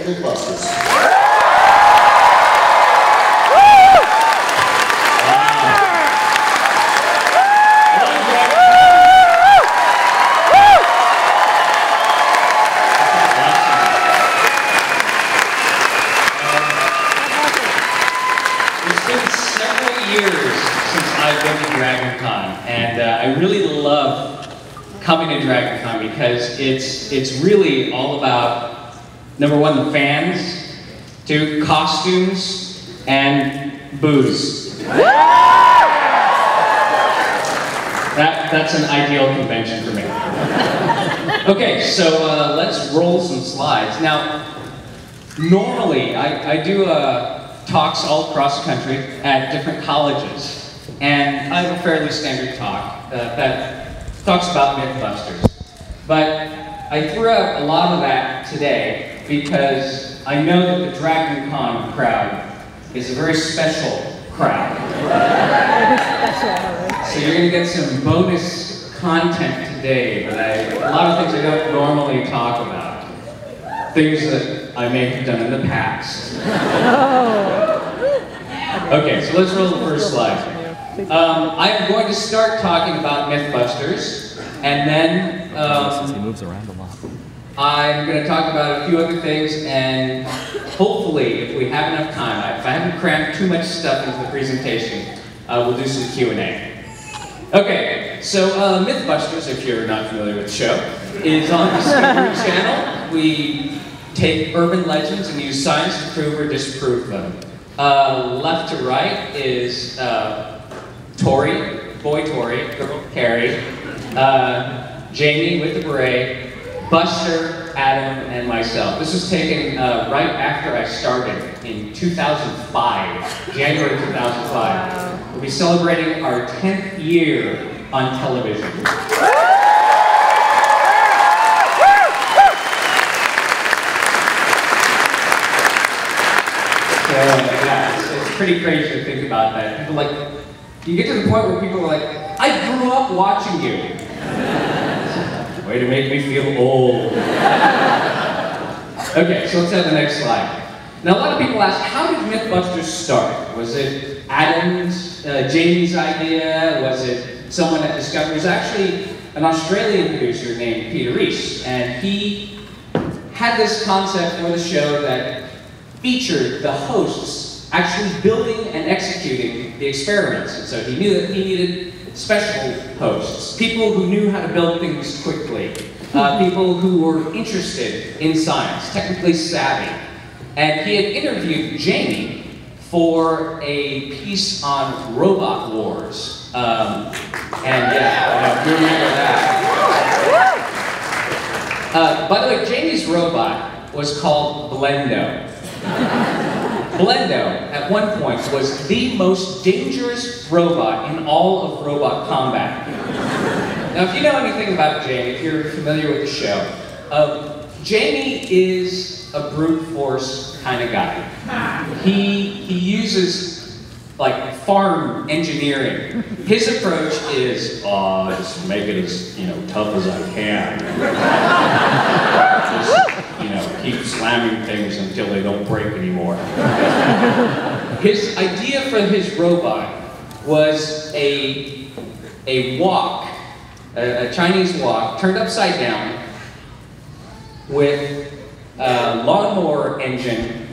Mythbusters. I've been to DragonCon, and I really love coming to DragonCon because it's really all about, number one, the fans, two, costumes, and booze. That's an ideal convention for me. Okay, so let's roll some slides. Now, normally I do talks all across the country at different colleges. And I have a fairly standard talk that talks about Mythbusters. But I threw out a lot of that today because I know that the DragonCon crowd is a very special crowd. So you're going to get some bonus content today, but a lot of things I don't normally talk about. Things that I may have done in the past. Okay, so let's roll the first slide. I'm going to start talking about Mythbusters, and then he moves around a lot. I'm going to talk about a few other things, and hopefully, if we have enough time, if I haven't crammed too much stuff into the presentation, we'll do some Q&A. Okay, so Mythbusters, if you're not familiar with the show, is on the Discovery Channel. We take urban legends and use science to prove or disprove them. Left to right is Tori, boy Tori, girl Carrie, Jamie with the beret, Buster, Adam, and myself. This was taken right after I started in 2005, January 2005. We'll be celebrating our 10th year on television. So, yeah, it's pretty crazy to think about that. People like, you get to the point where people are like, I grew up watching you. Way to make me feel old. Okay, so let's have the next slide. Now, a lot of people ask, how did Mythbusters start? Was it Adam's, Jamie's idea? Was it someone at Discovery? It was actually an Australian producer named Peter Reese, and he had this concept for the show that featured the hosts actually building and executing the experiments. And so he knew that he needed special hosts, people who knew how to build things quickly, people who were interested in science, technically savvy. And he had interviewed Jamie for a piece on robot wars. And yeah, you remember that. By the way, Jamie's robot was called Blendo. Blendo, at one point, was the most dangerous robot in all of robot combat. Now, if you know anything about Jamie, if you're familiar with the show, Jamie is a brute force kind of guy. He uses, like, farm engineering. His approach is, just make it as, tough as I can. Just, keep slamming things until they don't break anymore. His idea for his robot was a wok, a Chinese wok, turned upside down with a lawnmower engine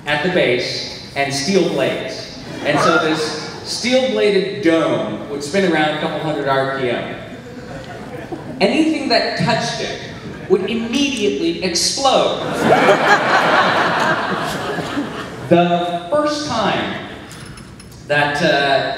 at the base and steel blades. And so this steel-bladed dome would spin around a couple hundred RPM. Anything that touched it would immediately explode. The first time that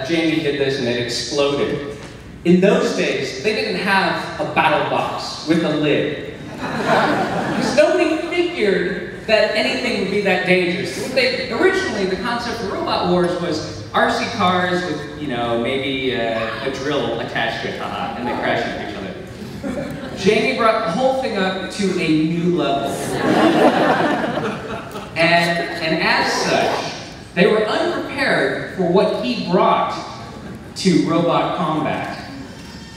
Jamie did this and it exploded, in those days, they didn't have a battle box with a lid. Because nobody figured that anything would be that dangerous. Originally, the concept of Robot Wars was RC cars with, maybe a drill attached to it, and they crash into each other. Jamie brought the whole thing up to a new level. And as such, they were unprepared for what he brought to robot combat.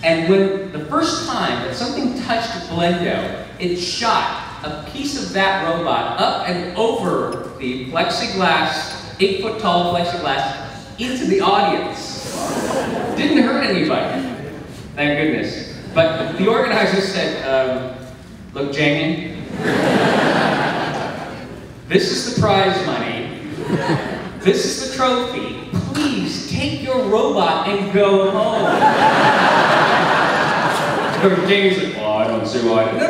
And when the first time that something touched Blendo, it shot a piece of that robot up and over the plexiglass, 8-foot tall plexiglass, into the audience. Didn't hurt anybody, thank goodness. But the organizers said, look, Jamie, this is the prize money, this is the trophy, please take your robot and go home. Jamie's like, oh, I don't see why. No.